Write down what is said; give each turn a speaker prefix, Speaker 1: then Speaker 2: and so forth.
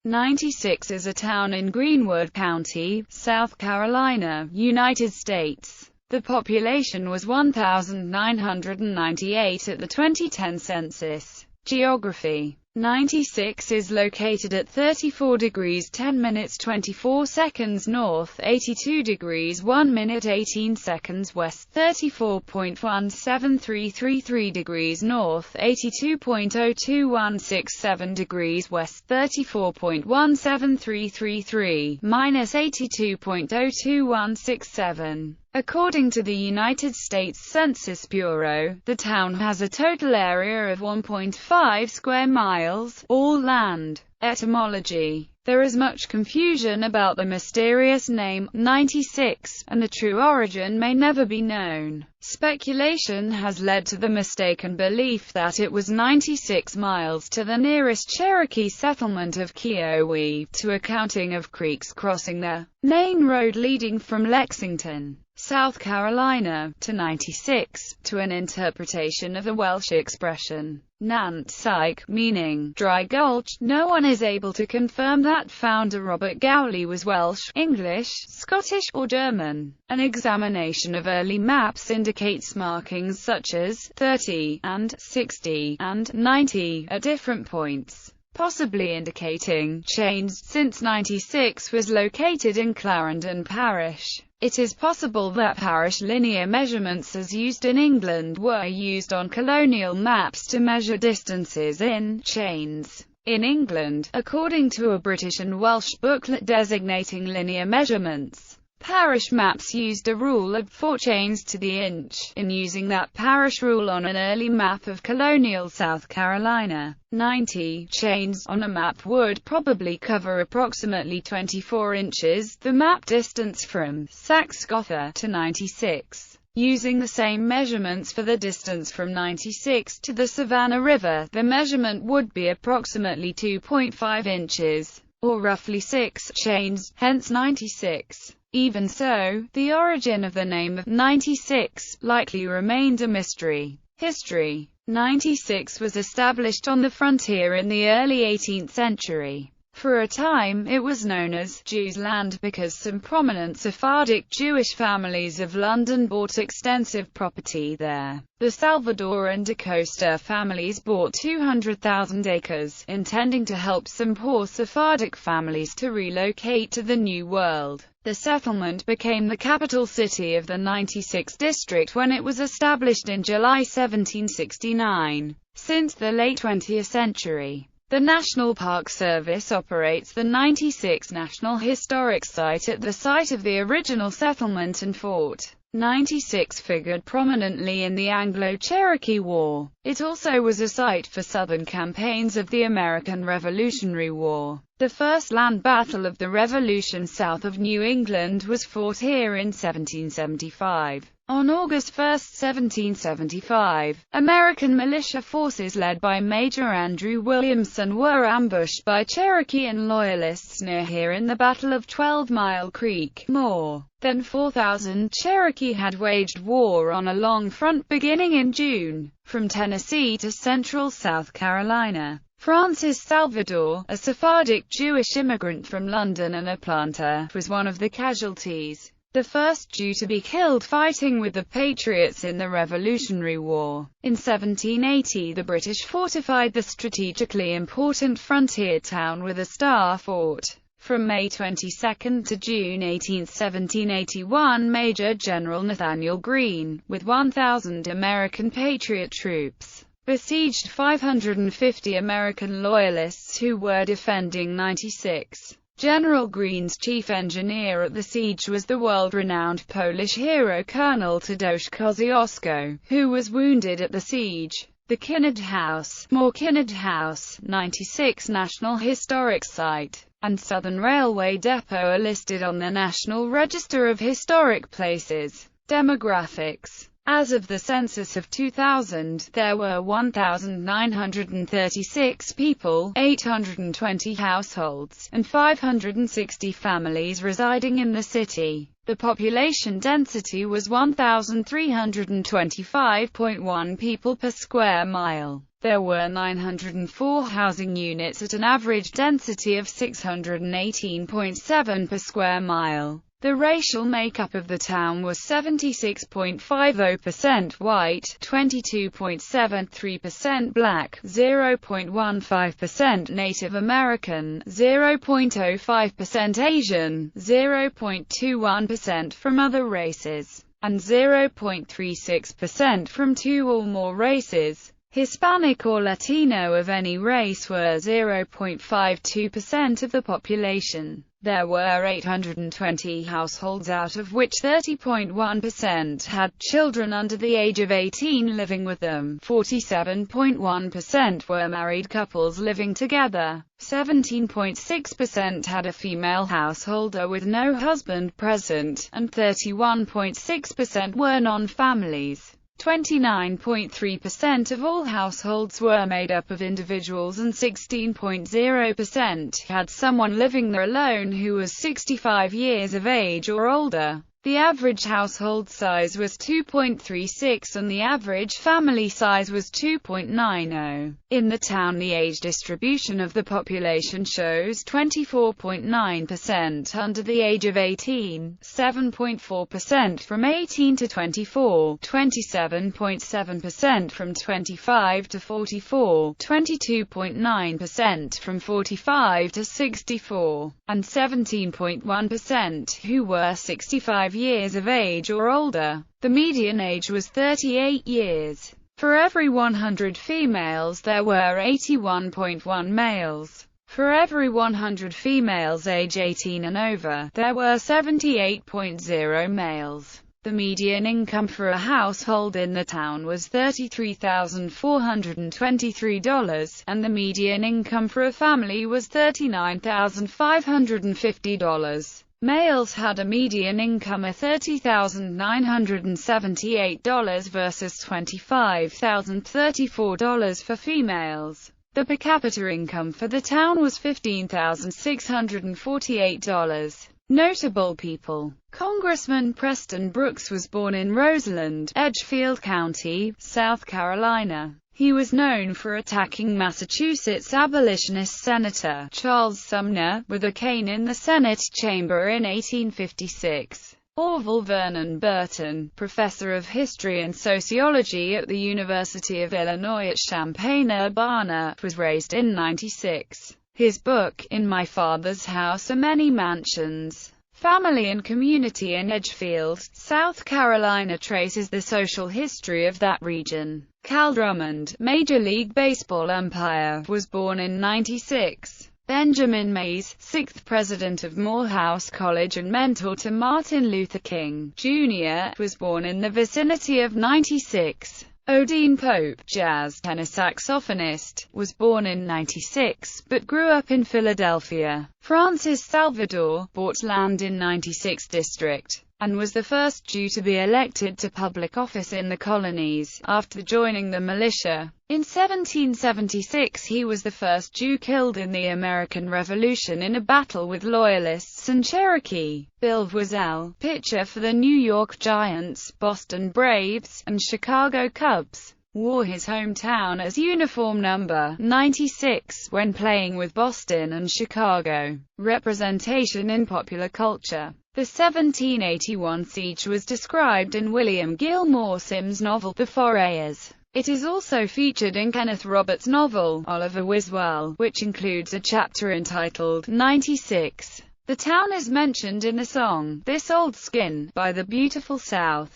Speaker 1: 96 is a town in Greenwood County, South Carolina, United States. The population was 1,998 at the 2010 census. Geography. 96 is located at 34 degrees 10 minutes 24 seconds north, 82 degrees 1 minute 18 seconds west, 34.17333 degrees north, 82.02167 degrees west, 34.17333 minus 82.02167. According to the United States Census Bureau, the town has a total area of 1.5 square miles, all land. Etymology. There is much confusion about the mysterious name, 96, and the true origin may never be known. Speculation has led to the mistaken belief that it was 96 miles to the nearest Cherokee settlement of Kiowa, to a counting of creeks crossing the main road leading from Lexington, South Carolina, to 96, to an interpretation of the Welsh expression, Nant Syke, meaning dry gulch. No one is able to confirm that founder Robert Gowley was Welsh, English, Scottish, or German. An examination of early maps indicates markings such as 30, and 60, and 90 at different points, possibly indicating change, since 96 was located in Clarendon Parish. It is possible that parish linear measurements as used in England were used on colonial maps to measure distances in chains. In England, according to a British and Welsh booklet designating linear measurements, parish maps used a rule of 4 chains to the inch. In using that parish rule on an early map of colonial South Carolina, 90 chains on a map would probably cover approximately 24 inches, the map distance from Saxgotha to 96. Using the same measurements for the distance from 96 to the Savannah River, the measurement would be approximately 2.5 inches, or roughly 6 chains, hence 96. Even so, the origin of the name of 96 likely remained a mystery. History. 96 was established on the frontier in the early 18th century. For a time, it was known as Jews' Land because some prominent Sephardic Jewish families of London bought extensive property there. The Salvador and DaCosta families bought 200,000 acres, intending to help some poor Sephardic families to relocate to the New World. The settlement became the capital city of the 96 district when it was established in July 1769. Since the late 20th century, the National Park Service operates the 96 National Historic Site at the site of the original settlement and fort. 96 figured prominently in the Anglo-Cherokee War. It also was a site for Southern campaigns of the American Revolutionary War. The first land battle of the Revolution south of New England was fought here in 1775. On August 1, 1775, American militia forces led by Major Andrew Williamson were ambushed by Cherokee and Loyalists near here in the Battle of 12 Mile Creek. More than 4,000 Cherokee had waged war on a long front beginning in June, from Tennessee to central South Carolina. Francis Salvador, a Sephardic Jewish immigrant from London and a planter, was one of the casualties. The first Jew to be killed fighting with the Patriots in the Revolutionary War. In 1780, the British fortified the strategically important frontier town with a star fort. From May 22 to June 18, 1781, Major General Nathanael Greene, with 1,000 American Patriot troops, besieged 550 American Loyalists who were defending 96. General Greene's chief engineer at the siege was the world-renowned Polish hero Colonel Tadeusz Kosciuszko, who was wounded at the siege. The Kinnaird House, 96 National Historic Site, and Southern Railway Depot are listed on the National Register of Historic Places. Demographics. As of the census of 2000, there were 1,936 people, 820 households, and 560 families residing in the city. The population density was 1,325.1 people per square mile. There were 904 housing units at an average density of 618.7 per square mile. The racial makeup of the town was 76.50% white, 22.73% black, 0.15% Native American, 0.05% Asian, 0.21% from other races, and 0.36% from two or more races. Hispanic or Latino of any race were 0.52% of the population. There were 820 households, out of which 30.1% had children under the age of 18 living with them, 47.1% were married couples living together, 17.6% had a female householder with no husband present, and 31.6% were non-families. 29.3% of all households were made up of individuals, and 16.0% had someone living there alone who was 65 years of age or older. The average household size was 2.36 and the average family size was 2.90. In the town, the age distribution of the population shows 24.9% under the age of 18, 7.4% from 18 to 24, 27.7% from 25 to 44, 22.9% from 45 to 64, and 17.1% who were 65 years of age or older. The median age was 38 years. For every 100 females there were 81.1 males. For every 100 females age 18 and over, there were 78.0 males. The median income for a household in the town was $33,423, and the median income for a family was $39,550. Males had a median income of $30,978 versus $25,034 for females. The per capita income for the town was $15,648. Notable people. Congressman Preston Brooks was born in Roseland, Edgefield County, South Carolina. He was known for attacking Massachusetts abolitionist Senator Charles Sumner with a cane in the Senate chamber in 1856. Orville Vernon Burton, professor of history and sociology at the University of Illinois at Champaign-Urbana, was raised in '96. His book, In My Father's House Are Many Mansions, Family and Community in Edgefield, South Carolina, traces the social history of that region. Cal Drummond, Major League Baseball umpire, was born in '96. Benjamin Mays, 6th president of Morehouse College and mentor to Martin Luther King, Jr., was born in the vicinity of '96. Odine Pope, jazz tenor saxophonist, was born in '96, but grew up in Philadelphia. Francis Salvador bought land in '96 district, and was the first Jew to be elected to public office in the colonies, after joining the militia. In 1776 he was the first Jew killed in the American Revolution in a battle with Loyalists and Cherokee. Bill Voiselle, pitcher for the New York Giants, Boston Braves, and Chicago Cubs, wore his hometown as uniform number 96 when playing with Boston and Chicago. Representation in popular culture. The 1781 siege was described in William Gilmore Simms' novel The Forayers. It is also featured in Kenneth Roberts' novel, Oliver Wiswell, which includes a chapter entitled 96. The town is mentioned in the song, This Old Skin, by the Beautiful South.